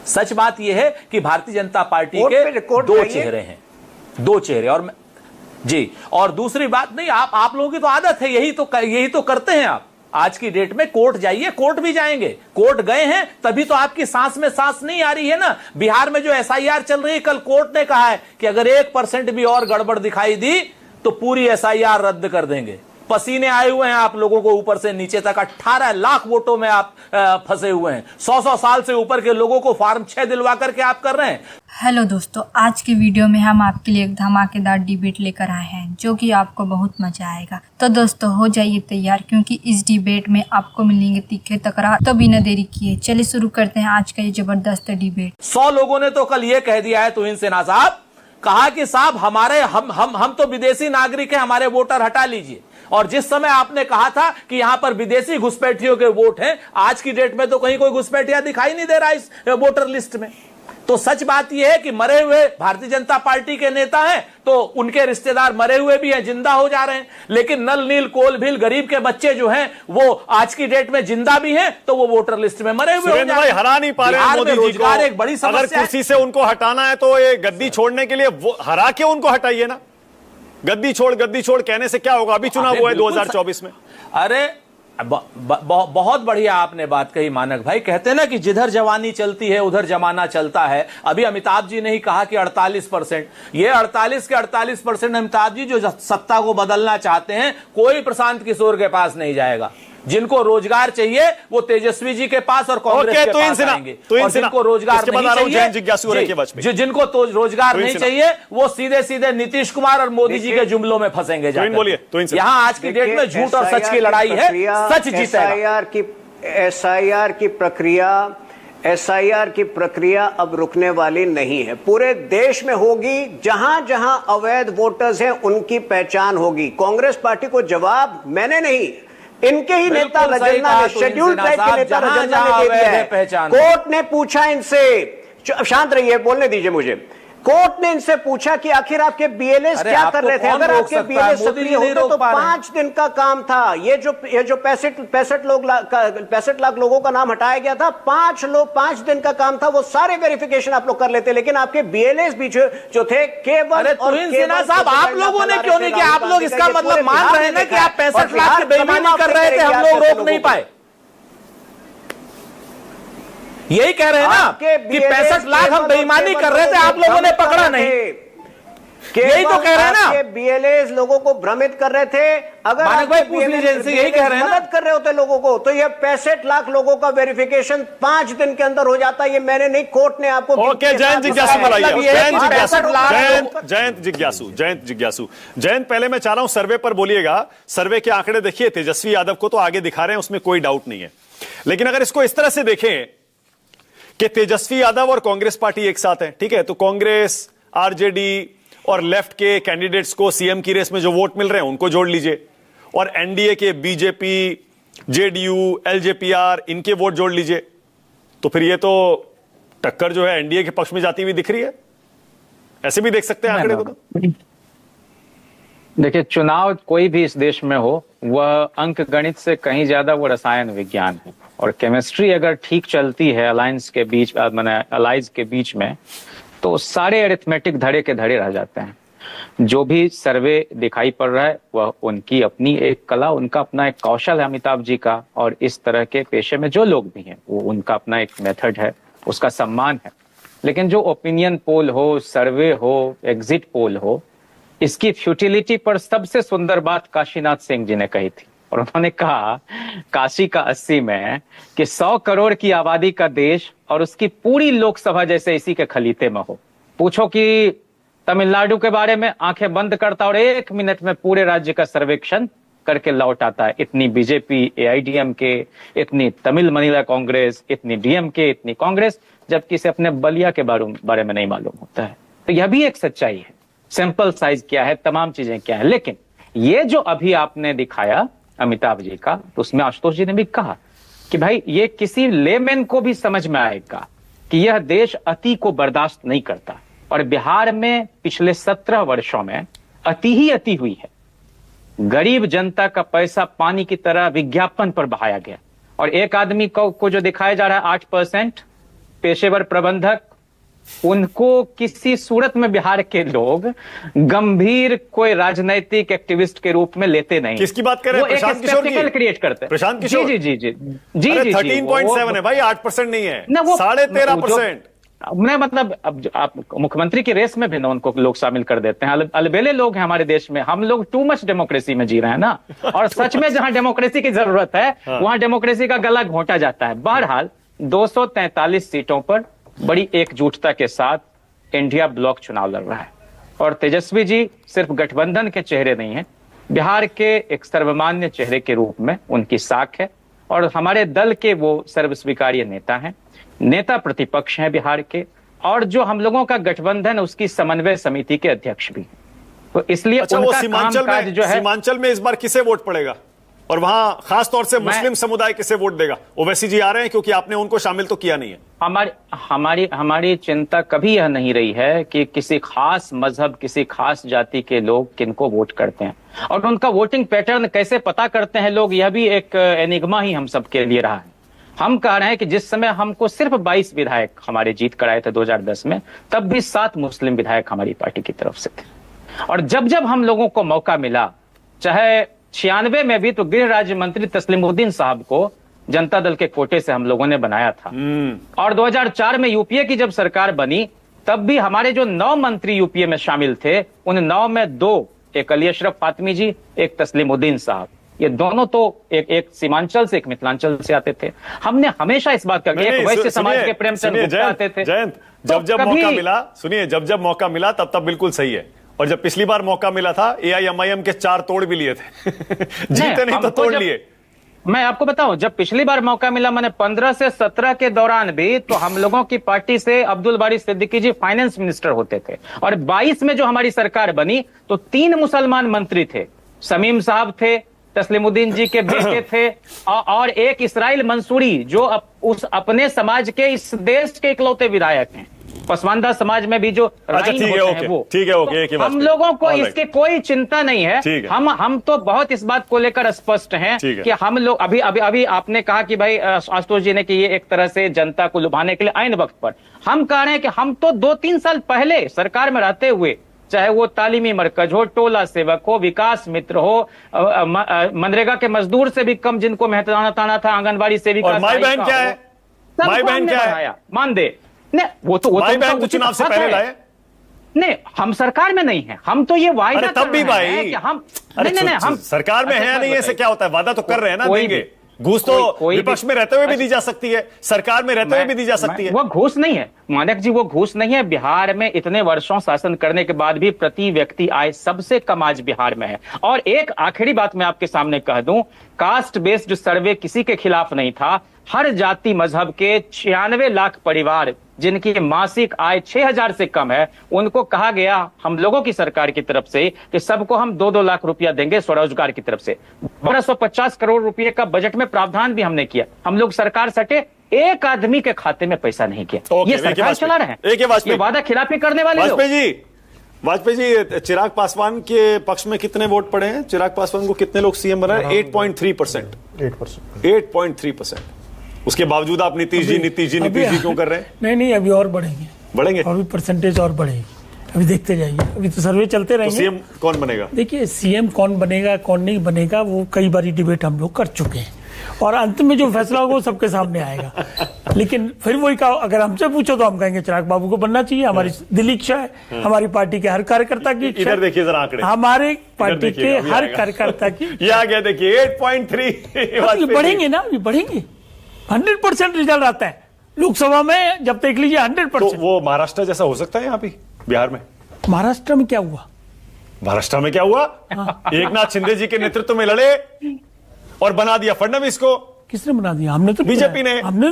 सच बात यह है कि भारतीय जनता पार्टी के दो चेहरे हैं, दो चेहरे। और जी, और दूसरी बात, नहीं आप लोगों की तो आदत है, यही तो करते हैं आप। आज की डेट में कोर्ट जाइए, कोर्ट भी जाएंगे, कोर्ट गए हैं तभी तो आपकी सांस में सांस नहीं आ रही है ना। बिहार में जो एसआईआर चल रही है, कल कोर्ट ने कहा है कि अगर 1% भी और गड़बड़ दिखाई दी तो पूरी एसआईआर रद्द कर देंगे। पसीने आए हुए हैं आप लोगों को ऊपर से नीचे तक। 18 लाख वोटों में आप फंसे हुए हैं। 100 साल से ऊपर के लोगों को फॉर्म 6 दिलवा करके आप कर रहे हैं। हेलो दोस्तों, आज के वीडियो में हम आपके लिए एक धमाकेदार डिबेट लेकर आए हैं जो कि आपको बहुत मजा आएगा। तो दोस्तों हो जाइए तैयार, क्योंकि इस डिबेट में आपको मिलेंगे तीखे तकरार। तो बिना देरी किए चलिए शुरू करते हैं आज का ये जबरदस्त डिबेट। 100 लोगों ने तो कल ये कह दिया है तुहिन सिन्हा साहब, कहा कि साहब हमारे हम तो विदेशी नागरिक हैं, हमारे वोटर हटा लीजिए। और जिस समय आपने कहा था कि यहां पर विदेशी घुसपैठियों के वोट हैं, आज की डेट में तो कहीं कोई घुसपैठिया दिखाई नहीं दे रहा इस वोटर लिस्ट में। तो सच बात यह है कि मरे हुए भारतीय जनता पार्टी के नेता हैं तो उनके रिश्तेदार मरे हुए भी हैं, जिंदा हो जा रहे हैं। लेकिन नल नील कोल भील गरीब के बच्चे जो हैं वो आज की डेट में जिंदा भी हैं तो वो वोटर लिस्ट में मरे हुए हो जा रहे हैं। हरा नहीं पा रहे हैं मोदी जी को। एक बड़ी समस्या, अगर कुर्सी से उनको हटाना है तो ये गद्दी छोड़ने के लिए वो हरा के उनको हटाइए ना। गद्दी छोड़ कहने से क्या होगा? अभी चुनाव हुआ है 2024 में। अरे बहुत बढ़िया आपने बात कही मानक भाई। कहते हैं ना कि जिधर जवानी चलती है उधर जमाना चलता है। अभी अमिताभ जी ने ही कहा कि 48%, ये 48 के 48% अमिताभ जी जो सत्ता को बदलना चाहते हैं, कोई प्रशांत किशोर के पास नहीं जाएगा। जिनको रोजगार चाहिए वो तेजस्वी जी के पास और कांग्रेस के पास आएंगे। और जिनको रोजगार नहीं चाहिए, जिनको तो रोजगार नहीं चाहिए वो सीधे सीधे नीतीश कुमार और मोदी जी के जुमलों में फंसेंगे। यहाँ आज की डेट में झूठ और सच की लड़ाई है, सच जीतेगा। एसआईआर की प्रक्रिया अब रुकने वाली नहीं है, पूरे देश में होगी। जहां जहां अवैध वोटर्स हैं उनकी पहचान होगी। कांग्रेस पार्टी को जवाब मैंने नहीं, इनके ही नेता रजन्ना ने, शेड्यूल ट्राइब के नेता रजन्ना ने दे दिया है। कोर्ट ने पूछा इनसे, शांत रहिए, बोलने दीजिए मुझे। कोर्ट ने इनसे पूछा कि आखिर आपके बीएलएस क्या कर रहे थे? अगर आपके बीएलएस सक्रिय होते तो 5 दिन का काम था। ये जो 65 लाख लोगों का नाम हटाया गया था, 5 दिन का काम था। वो सारे वेरिफिकेशन आप लोग कर लेते, लेकिन आपके बीएलएस भी जो थे केवल। तुहिन सिन्हा साहब, आप लोगों ने क्यों नहीं किया? आप लोग इसका मतलब मान रहे हैं ना कि आप 65 लाख की बेईमानी कर रहे थे, हम लोग रोक नहीं पाए। यही कह रहे हैं ना कि 65 लाख हम बेईमानी कर रहे थे, आप लोगों ने पकड़ा नहीं। यही तो कह रहे हैं ना। बीएलएस लोगों को भ्रमित कर रहे थे। अगर भाई पूछ लीजिए इनसे, यही कह रहे हैं, मदद कर रहे होते लोगों को तो ये 65 लाख लोगों का वेरिफिकेशन 5 दिन के अंदर हो जाता। ये मैंने नहीं, कोर्ट ने आपको। ओके, जयंत जिज्ञासु, जयंत पहले मैं चाह रहा हूं सर्वे पर बोलिएगा। सर्वे के आंकड़े देखिए, तेजस्वी यादव को तो आगे दिखा रहे हैं, उसमें कोई डाउट नहीं है। लेकिन अगर इसको इस तरह से देखें कि तेजस्वी यादव और कांग्रेस पार्टी एक साथ है, ठीक है, तो कांग्रेस, आरजेडी और लेफ्ट के कैंडिडेट्स को सीएम की रेस में जो वोट मिल रहे हैं उनको जोड़ लीजिए, और एनडीए के बीजेपी, जेडीयू, एलजेपीआर इनके वोट जोड़ लीजिए, तो फिर ये तो टक्कर जो है एनडीए के पक्ष में जाती हुई दिख रही है। ऐसे भी देख सकते हैं आंकड़े को। देखिए, चुनाव कोई भी इस देश में हो, वह अंक गणित से कहीं ज्यादा वो रसायन विज्ञान है। और केमिस्ट्री अगर ठीक चलती है अलायंस के बीच, अलाइज के बीच में, तो सारे अरिथमेटिक धड़े के धड़े रह जाते हैं। जो भी सर्वे दिखाई पड़ रहा है वह उनकी अपनी एक कला, उनका अपना एक कौशल है अमिताभ जी का। और इस तरह के पेशे में जो लोग भी हैं वो उनका अपना एक मेथड है, उसका सम्मान है। लेकिन जो ओपिनियन पोल हो, सर्वे हो, एग्जिट पोल हो, इसकी फ्यूटिलिटी पर सबसे सुंदर बात काशीनाथ सिंह जी ने कही थी। और उन्होंने कहा काशी का 80 में कि 100 करोड़ की आबादी का देश और उसकी पूरी लोकसभा जैसे इसी के खलीते में हो। पूछो कि तमिलनाडु के बारे में, आंखें बंद करता और 1 मिनट में पूरे राज्य का सर्वेक्षण करके लौट आता है। इतनी बीजेपी, एआईडीएमके, इतनी तमिल मनीला कांग्रेस, इतनी डीएमके, इतनी कांग्रेस, जबकि इसे अपने बलिया के बारे में नहीं मालूम होता है। तो यह भी एक सच्चाई है। सैंपल साइज क्या है, तमाम चीजें क्या है। लेकिन ये जो अभी आपने दिखाया अमिताभ जी का, तो उसमें आशुतोष जी ने भी कहा कि भाई ये किसी लेमैन को भी समझ में आएगा कि यह देश अति को बर्दाश्त नहीं करता। और बिहार में पिछले 17 वर्षों में अति ही अति हुई है। गरीब जनता का पैसा पानी की तरह विज्ञापन पर बहाया गया। और एक आदमी को जो दिखाया जा रहा है 8%, पेशेवर प्रबंधक, उनको किसी सूरत में बिहार के लोग गंभीर कोई राजनीतिक एक्टिविस्ट के रूप में लेते नहीं। किसकी बात कर रहे हैं? प्रशांत किशोर की क्रिएट करते हैं। प्रशांत किशोर जी जी जी जी जी 13.7 है भाई, 8% नहीं है, ना वो 13.5%। मैं मतलब अब आप मुख्यमंत्री की रेस में भी ना उनको लोग शामिल कर देते हैं। अलबेले लोग हैं हमारे देश में, हम लोग टू मच डेमोक्रेसी में जी रहे हैं ना, और सच में जहां डेमोक्रेसी की जरूरत है वहां डेमोक्रेसी का गला घोंटा जाता है। बहरहाल 243 सीटों पर बड़ी एकजुटता के साथ इंडिया ब्लॉक चुनाव लड़ रहा है, और तेजस्वी जी सिर्फ गठबंधन के चेहरे नहीं है, बिहार के एक सर्वमान्य चेहरे के रूप में उनकी साख है, और हमारे दल के वो सर्वस्वीकार्य नेता हैं, नेता प्रतिपक्ष हैं बिहार के, और जो हम लोगों का गठबंधन है उसकी समन्वय समिति के अध्यक्ष भी। तो इसलिए अच्छा, उनका वो सीमांचल में इस बार किसे वोट पड़ेगा, और वहां खास तौर से मुस्लिम समुदाय किसे वोट देगा? ओवैसी जी आ रहे हैं, क्योंकि आपने उनको शामिल तो किया नहीं है। हमारी चिंता कभी यह नहीं रही है कि किसी खास मजहब, किसी खास जाति के लोग किनको वोट करते हैं, और उनका वोटिंग पैटर्न कैसे पता करते हैं लोग, यह भी एक एनिग्मा ही हम सबके लिए रहा है। हम कह रहे हैं कि जिस समय हमको सिर्फ 22 विधायक हमारे जीत कराए थे 2010 में, तब भी 7 मुस्लिम विधायक हमारी पार्टी की तरफ से थे, और जब जब हम लोगों को मौका मिला, चाहे 96 में भी तो गृह राज्य मंत्री तस्लीमुद्दीन साहब को जनता दल के कोटे से हम लोगों ने बनाया था, और 2004 में यूपीए की जब सरकार बनी तब भी हमारे जो 9 मंत्री यूपीए में शामिल थे, उन 9 में 2, एक अली अशरफ फातमी जी, एक तस्लीमुद्दीन साहब, ये दोनों तो एक सीमांचल से, एक मिथिलांचल से आते थे। हमने हमेशा इस बात का, एक वैश्य समाज के प्रेमचंद गुप्ता आते थे। जयंत, जब मौका मिला, सुनिए, जब मौका मिला तब बिल्कुल सही है, और जब पिछली बार मौका मिला था एआईएमआईएम के 4 तोड़ भी लिए थे जीते नहीं तो तोड़ लिए। मैं आपको बताऊं, जब पिछली बार मौका मिला, मैंने 15 से 17 के दौरान भी तो हम लोगों की पार्टी से अब्दुल बारी सिद्दीकी जी फाइनेंस मिनिस्टर होते थे, और 22 में जो हमारी सरकार बनी तो 3 मुसलमान मंत्री थे, शमीम साहब थे, तस्लीमुद्दीन जी के बेटे थे, और एक इसराइल मंसूरी जो उस अपने समाज के, इस देश के इकलौते विधायक हैं। पसमानदा समाज में भी जो ठीक है, वो ठीक है, ओके, तो हम लोगों को इसकी कोई चिंता नहीं है। हम तो बहुत इस बात को लेकर स्पष्ट हैं कि हम लोग अभी आपने कहा कि भाई आशुतोष जी ने कि ये एक तरह से जनता को लुभाने के लिए आइन वक्त पर, हम कह रहे हैं कि हम तो 2-3 साल पहले सरकार में रहते हुए, चाहे वो तालीमी मरकज हो, टोला सेवक हो, विकास मित्र हो, मनरेगा के मजदूर से भी कम जिनको मेहनताना था, आंगनबाड़ी सेविका, माई बहन क्या है, माई बहन क्या है, मान दे नहीं, वो तो चुनाव से पहले लाए नहीं, हम सरकार में नहीं है, हम तो ये वायदा तब भी भाई कि हम नहीं, हम सरकार में है या नहीं, ऐसे क्या होता है, वादा तो कर रहे हैं ना, देंगे। घूस तो विपक्ष में रहते हुए भी दी जा सकती है, सरकार में रहते हुए भी दी जा सकती है। वो घूस नहीं है मानक जी, वो घूस नहीं है। बिहार में इतने वर्षों शासन करने के बाद भी प्रति व्यक्ति आय सबसे कम आज बिहार में है। और एक आखिरी बात मैं आपके सामने कह दूं, कास्ट बेस्ड सर्वे किसी के खिलाफ नहीं था। हर जाति मजहब के 96 लाख परिवार जिनकी मासिक आय 6,000 से कम है, उनको कहा गया हम लोगों की सरकार की तरफ से कि सबको हम 2-2 लाख रुपया देंगे स्वरोजगार की तरफ से। 1250 करोड़ रुपए का बजट में प्रावधान भी हमने किया। हम लोग सरकार सटे, एक आदमी के खाते में पैसा नहीं किया। ये सरकार चला रहे हैं, ये वादा खिलाफी करने वाले लोग। वाजपेयी जी, चिराग पासवान के पक्ष में कितने वोट पड़े हैं? चिराग पासवान को कितने लोग सीएम बनाए? 8.3%। 8.3%। उसके बावजूद आप नीतीश जी क्यों कर रहे हैं? नहीं, अभी और बढ़ेंगे, और भी परसेंटेज और बढ़ेगी। अभी देखते जाइए, अभी तो सर्वे चलते रहेंगे। तो सीएम कौन बनेगा? देखिए, सीएम कौन बनेगा कौन नहीं बनेगा वो कई बारी डिबेट हम लोग कर चुके हैं, और अंत में जो फैसला होगा वो सबके सामने आएगा। लेकिन फिर वही कहा, अगर हमसे पूछो तो हम कहेंगे चिराग बाबू को बनना चाहिए। हमारी दिली इच्छा है, हमारी पार्टी के हर कार्यकर्ता की इच्छा। इधर देखिए जरा आंकड़े, हमारे पार्टी के हर कार्यकर्ता की। ये आ गया, देखिए 8.3। बढ़ेंगे ना, अभी बढ़ेंगे। 100% रिजल्ट आता है लोकसभा में, जब तक लीजिए 100%। तो वो महाराष्ट्र जैसा हो सकता है यहाँ पे बिहार में? महाराष्ट्र में क्या हुआ? महाराष्ट्र में क्या हुआ? एकनाथ शिंदे जी के नेतृत्व में लड़े और बना दिया फडणवीस को। किसने बना दिया? हमने तो बीजेपी ने। हमने